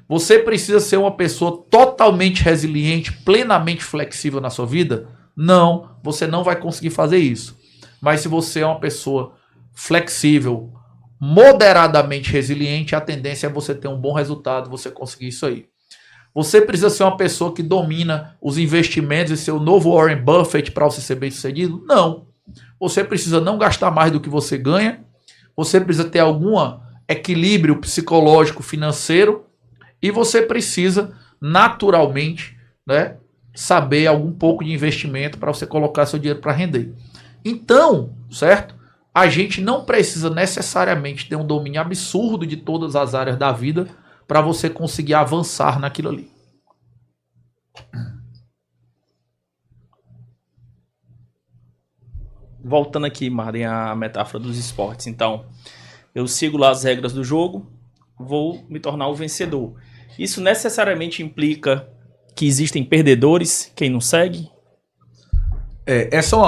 Você precisa ser uma pessoa totalmente resiliente, plenamente flexível na sua vida? Não, você não vai conseguir fazer isso. Mas se você é uma pessoa flexível, moderadamente resiliente, a tendência é você ter um bom resultado, você conseguir isso aí. Você precisa ser uma pessoa que domina os investimentos e ser o novo Warren Buffett para você ser bem sucedido? Não. Você precisa não gastar mais do que você ganha, você precisa ter algum equilíbrio psicológico financeiro e você precisa naturalmente, né, saber algum pouco de investimento para você colocar seu dinheiro para render. Então, certo? A gente não precisa necessariamente ter um domínio absurdo de todas as áreas da vida para você conseguir avançar naquilo ali. Voltando aqui, Marden, à metáfora dos esportes. Então, eu sigo lá as regras do jogo, vou me tornar o vencedor. Isso necessariamente implica que existem perdedores, quem não segue? Essa é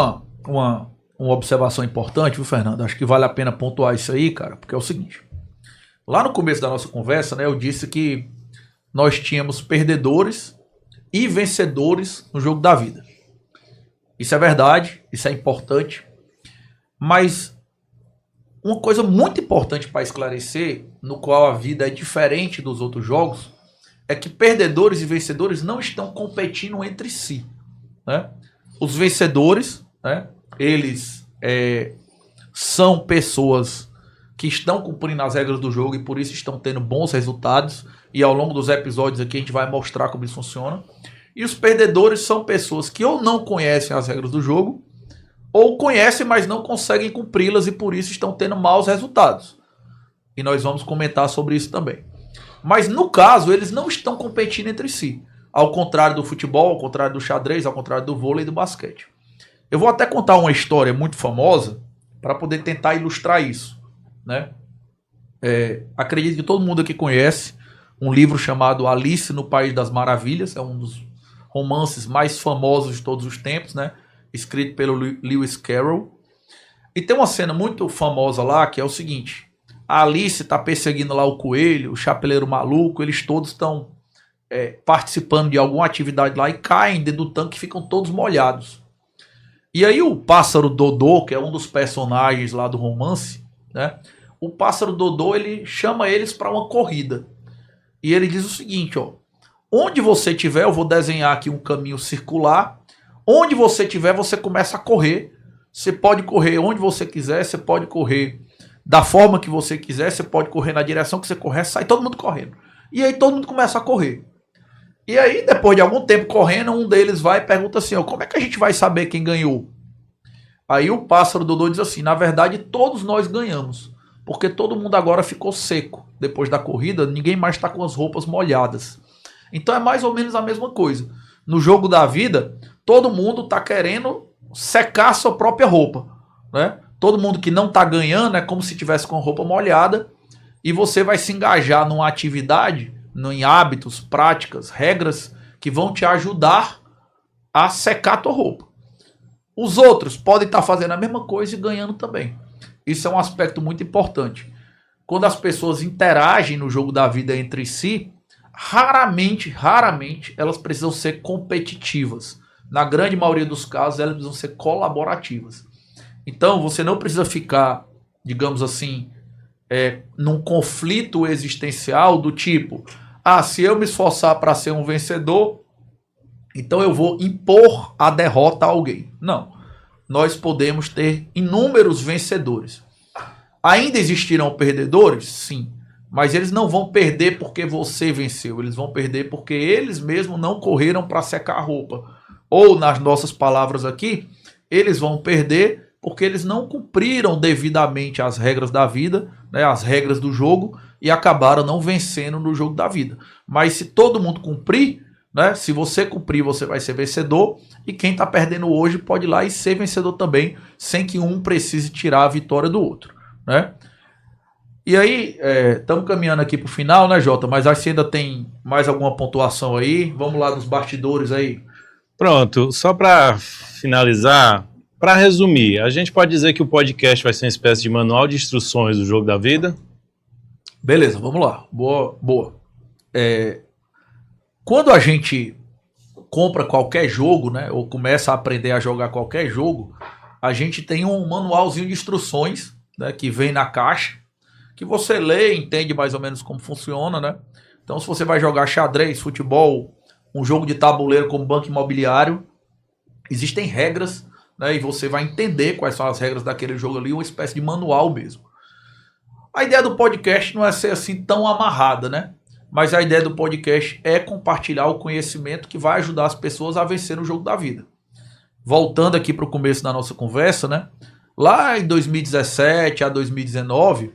uma observação importante, viu, Fernando? Acho que vale a pena pontuar isso aí, cara, porque é o seguinte. Lá no começo da nossa conversa, né, eu disse que nós tínhamos perdedores e vencedores no jogo da vida. Isso é verdade, isso é importante, mas uma coisa muito importante para esclarecer, no qual a vida é diferente dos outros jogos, é que perdedores e vencedores não estão competindo entre si, né? Os vencedores, né, eles são pessoas que estão cumprindo as regras do jogo e por isso estão tendo bons resultados. E ao longo dos episódios aqui a gente vai mostrar como isso funciona. E os perdedores são pessoas que ou não conhecem as regras do jogo, ou conhecem, mas não conseguem cumpri-las e por isso estão tendo maus resultados. E nós vamos comentar sobre isso também. Mas no caso, eles não estão competindo entre si. Ao contrário do futebol, ao contrário do xadrez, ao contrário do vôlei e do basquete. Eu vou até contar uma história muito famosa para poder tentar ilustrar isso, né? Acredito que todo mundo aqui conhece um livro chamado Alice no País das Maravilhas. É um dos romances mais famosos de todos os tempos, né? Escrito pelo Lewis Carroll. E tem uma cena muito famosa lá que é o seguinte: a Alice está perseguindo lá o coelho, o chapeleiro maluco, eles todos estão participando de alguma atividade lá e caem dentro do tanque e ficam todos molhados. E aí o pássaro Dodô, que é um dos personagens lá do romance, né? o pássaro Dodô, ele chama eles para uma corrida. E ele diz o seguinte, ó, onde você tiver, eu vou desenhar aqui um caminho circular, onde você tiver, você começa a correr. Você pode correr onde você quiser, você pode correr da forma que você quiser, você pode correr na direção que você correr, sai todo mundo correndo. E aí todo mundo começa a correr. E aí, depois de algum tempo correndo, um deles vai e pergunta assim, ó, como é que a gente vai saber quem ganhou? Aí o pássaro Dodô diz assim, na verdade todos nós ganhamos, porque todo mundo agora ficou seco. Depois da corrida, ninguém mais está com as roupas molhadas. Então é mais ou menos a mesma coisa. No jogo da vida, todo mundo está querendo secar a sua própria roupa, né? Todo mundo que não está ganhando é como se tivesse com a roupa molhada e você vai se engajar numa atividade, em hábitos, práticas, regras que vão te ajudar a secar a tua roupa. Os outros podem estar fazendo a mesma coisa e ganhando também. Isso é um aspecto muito importante. Quando as pessoas interagem no jogo da vida entre si, raramente elas precisam ser competitivas. Na grande maioria dos casos, elas precisam ser colaborativas. Então, você não precisa ficar, digamos assim, num conflito existencial do tipo, se eu me esforçar para ser um vencedor, então eu vou impor a derrota a alguém. Não. Nós podemos ter inúmeros vencedores. Ainda existirão perdedores? Sim. Mas eles não vão perder porque você venceu. Eles vão perder porque eles mesmos não correram para secar a roupa. Ou, nas nossas palavras aqui, eles vão perder porque eles não cumpriram devidamente as regras da vida, né, as regras do jogo, e acabaram não vencendo no jogo da vida. Mas se todo mundo cumprir, né, se você cumprir, você vai ser vencedor, e quem está perdendo hoje pode ir lá e ser vencedor também, sem que um precise tirar a vitória do outro, né? E aí, estamos caminhando aqui para o final, né, Jota? Mas acho que ainda tem mais alguma pontuação aí. Vamos lá nos bastidores aí. Pronto, só para finalizar, para resumir, a gente pode dizer que o podcast vai ser uma espécie de manual de instruções do jogo da vida? Beleza, vamos lá. Boa. Quando a gente compra qualquer jogo, né, ou começa a aprender a jogar qualquer jogo, a gente tem um manualzinho de instruções, né, que vem na caixa, que você lê e entende mais ou menos como funciona, né? Então, se você vai jogar xadrez, futebol, um jogo de tabuleiro como Banco Imobiliário, existem regras, né? E você vai entender quais são as regras daquele jogo ali, uma espécie de manual mesmo. A ideia do podcast não é ser assim tão amarrada, né? Mas a ideia do podcast é compartilhar o conhecimento que vai ajudar as pessoas a vencer no jogo da vida. Voltando aqui para o começo da nossa conversa, né? Lá em 2017 a 2019,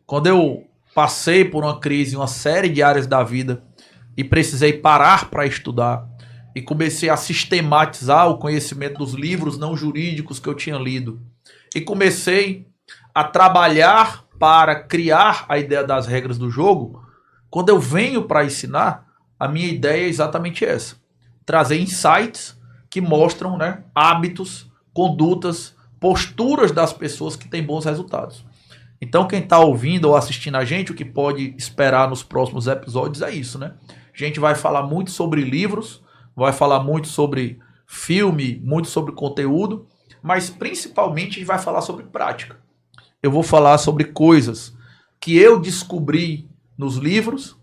quando eu passei por uma crise em uma série de áreas da vida e precisei parar para estudar e comecei a sistematizar o conhecimento dos livros não jurídicos que eu tinha lido e comecei a trabalhar para criar a ideia das regras do jogo, quando eu venho para ensinar, a minha ideia é exatamente essa. Trazer insights que mostram, né, hábitos, condutas, posturas das pessoas que têm bons resultados. Então quem está ouvindo ou assistindo a gente, o que pode esperar nos próximos episódios é isso, né? A gente vai falar muito sobre livros, vai falar muito sobre filme, muito sobre conteúdo, mas principalmente a gente vai falar sobre prática. Eu vou falar sobre coisas que eu descobri nos livros,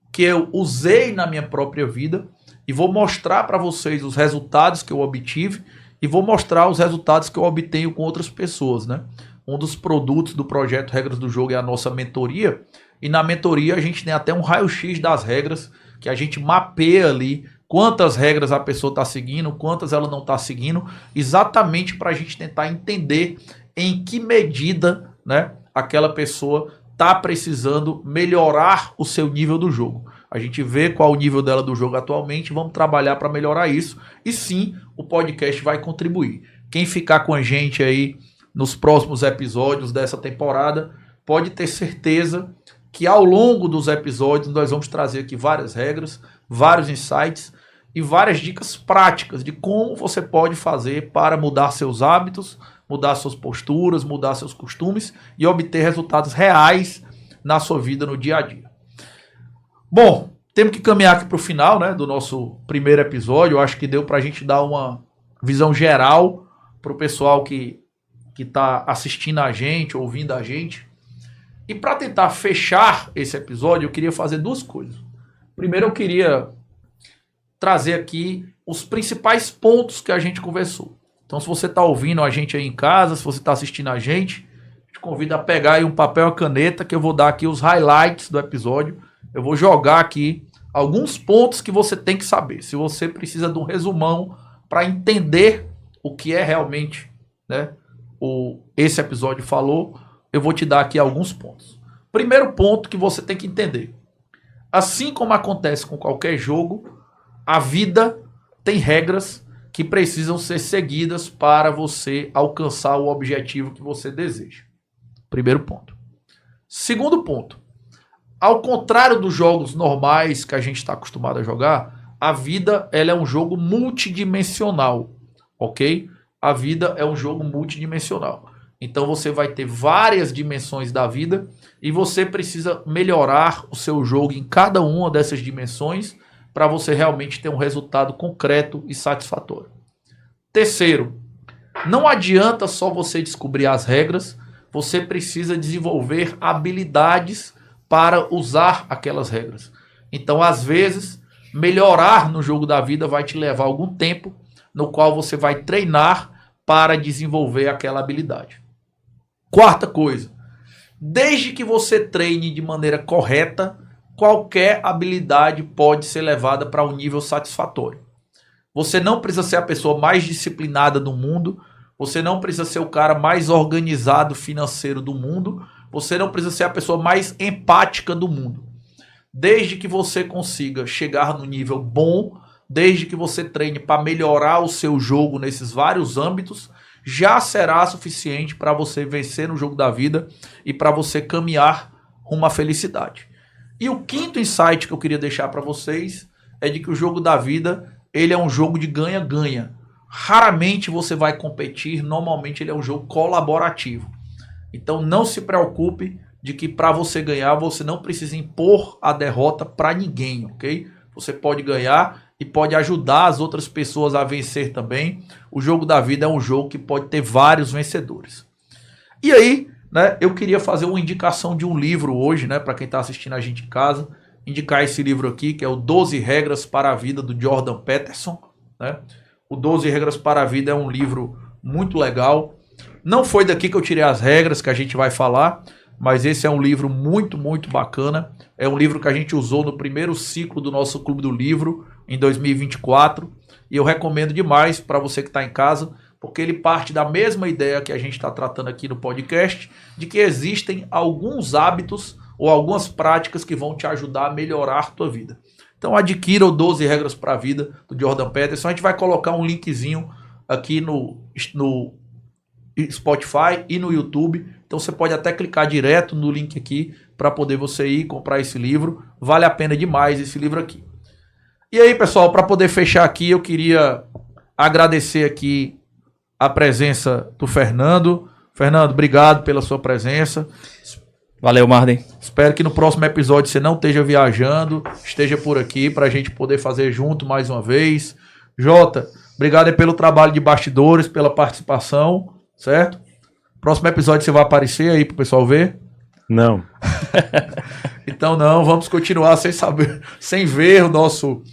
que eu usei na minha própria vida e vou mostrar para vocês os resultados que eu obtive e vou mostrar os resultados que eu obtenho com outras pessoas, né? Um dos produtos do projeto Regras do Jogo é a nossa mentoria, e na mentoria a gente tem até um raio-x das regras, que a gente mapeia ali quantas regras a pessoa está seguindo, quantas ela não está seguindo, exatamente para a gente tentar entender em que medida, né, aquela pessoa está precisando melhorar o seu nível do jogo. A gente vê qual o nível dela do jogo atualmente, vamos trabalhar para melhorar isso, e sim, o podcast vai contribuir. Quem ficar com a gente aí nos próximos episódios dessa temporada, pode ter certeza que ao longo dos episódios nós vamos trazer aqui várias regras, vários insights e várias dicas práticas de como você pode fazer para mudar seus hábitos, mudar suas posturas, mudar seus costumes e obter resultados reais na sua vida no dia a dia. Bom, temos que caminhar aqui para o final, né, do nosso primeiro episódio. Eu acho que deu para a gente dar uma visão geral para o pessoal que está assistindo a gente, ouvindo a gente. E para tentar fechar esse episódio, eu queria fazer duas coisas. Primeiro, eu queria trazer aqui os principais pontos que a gente conversou. Então, se você está ouvindo a gente aí em casa, se você está assistindo a gente, te convido a pegar aí um papel e uma caneta, que eu vou dar aqui os highlights do episódio. Eu vou jogar aqui alguns pontos que você tem que saber. Se você precisa de um resumão para entender o que é realmente, né, esse episódio falou, eu vou te dar aqui alguns pontos. Primeiro ponto que você tem que entender. Assim como acontece com qualquer jogo, a vida tem regras que precisam ser seguidas para você alcançar o objetivo que você deseja. Primeiro ponto. Segundo ponto. Ao contrário dos jogos normais que a gente está acostumado a jogar, a vida ela é um jogo multidimensional, ok? A vida é um jogo multidimensional. Então você vai ter várias dimensões da vida e você precisa melhorar o seu jogo em cada uma dessas dimensões para você realmente ter um resultado concreto e satisfatório. Terceiro, não adianta só você descobrir as regras, você precisa desenvolver habilidades para usar aquelas regras. Então, às vezes, melhorar no jogo da vida vai te levar algum tempo, no qual você vai treinar para desenvolver aquela habilidade. Quarta coisa, desde que você treine de maneira correta, qualquer habilidade pode ser levada para um nível satisfatório. Você não precisa ser a pessoa mais disciplinada do mundo, você não precisa ser o cara mais organizado financeiro do mundo, você não precisa ser a pessoa mais empática do mundo. Desde que você consiga chegar no nível bom, desde que você treine para melhorar o seu jogo nesses vários âmbitos, já será suficiente para você vencer no jogo da vida e para você caminhar rumo à felicidade. E o quinto insight que eu queria deixar para vocês é de que o jogo da vida ele é um jogo de ganha-ganha. Raramente você vai competir, normalmente ele é um jogo colaborativo. Então não se preocupe de que para você ganhar você não precisa impor a derrota para ninguém, ok? Você pode ganhar e pode ajudar as outras pessoas a vencer também. O jogo da vida é um jogo que pode ter vários vencedores. E aí, né, eu queria fazer uma indicação de um livro hoje, né, para quem está assistindo a gente em casa, indicar esse livro aqui, que é o 12 Regras para a Vida, do Jordan Peterson, né? O 12 Regras para a Vida é um livro muito legal. Não foi daqui que eu tirei as regras que a gente vai falar, mas esse é um livro muito, muito bacana. É um livro que a gente usou no primeiro ciclo do nosso Clube do Livro, em 2024. E eu recomendo demais para você que está em casa, porque ele parte da mesma ideia que a gente está tratando aqui no podcast, de que existem alguns hábitos ou algumas práticas que vão te ajudar a melhorar a tua vida. Então adquira o 12 Regras para a Vida, do Jordan Peterson. A gente vai colocar um linkzinho aqui no Spotify e no YouTube. Então você pode até clicar direto no link aqui para poder você ir comprar esse livro. Vale a pena demais esse livro aqui. E aí, pessoal, para poder fechar aqui, eu queria agradecer aqui a presença do Fernando. Fernando, obrigado pela sua presença. Valeu, Marden. Espero que no próximo episódio você não esteja viajando, esteja por aqui para a gente poder fazer junto mais uma vez. Jota, obrigado aí pelo trabalho de bastidores, pela participação, certo? Próximo episódio você vai aparecer aí pro pessoal ver? Não. Então não, vamos continuar sem saber, sem ver o nosso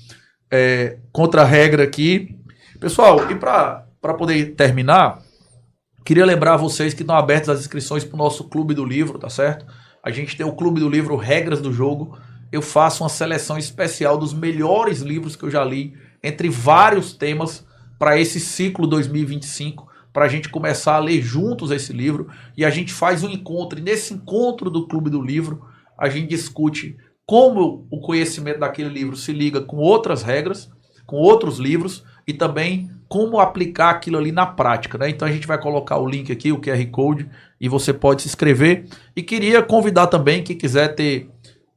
contra-regra aqui. Pessoal, e para poder terminar, queria lembrar a vocês que estão abertas as inscrições para o nosso Clube do Livro, tá certo? A gente tem o Clube do Livro Regras do Jogo. Eu faço uma seleção especial dos melhores livros que eu já li, entre vários temas, para esse ciclo 2025, para a gente começar a ler juntos esse livro. E a gente faz um encontro, e nesse encontro do Clube do Livro, a gente discute como o conhecimento daquele livro se liga com outras regras, com outros livros, e também como aplicar aquilo ali na prática, né? Então a gente vai colocar o link aqui, o QR Code, e você pode se inscrever. E queria convidar também quem quiser ter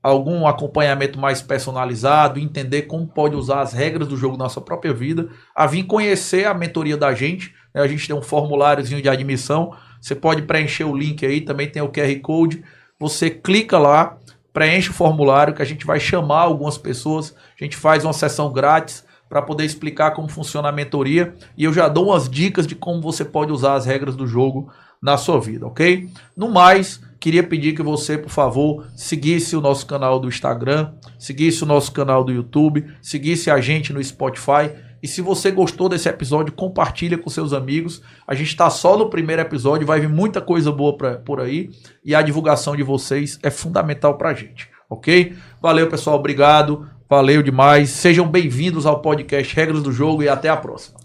algum acompanhamento mais personalizado, entender como pode usar as regras do jogo na sua própria vida, a vir conhecer a mentoria da gente, né? A gente tem um formuláriozinho de admissão, você pode preencher o link aí, também tem o QR Code, você clica lá, preenche o formulário que a gente vai chamar algumas pessoas, a gente faz uma sessão grátis, para poder explicar como funciona a mentoria e eu já dou umas dicas de como você pode usar as regras do jogo na sua vida, ok? No mais, queria pedir que você, por favor, seguisse o nosso canal do Instagram, seguisse o nosso canal do YouTube, seguisse a gente no Spotify. E se você gostou desse episódio, compartilha com seus amigos. A gente está só no primeiro episódio, vai vir muita coisa boa por aí. E a divulgação de vocês é fundamental para a gente, ok? Valeu, pessoal, obrigado. Valeu demais. Sejam bem-vindos ao podcast Regras do Jogo e até a próxima.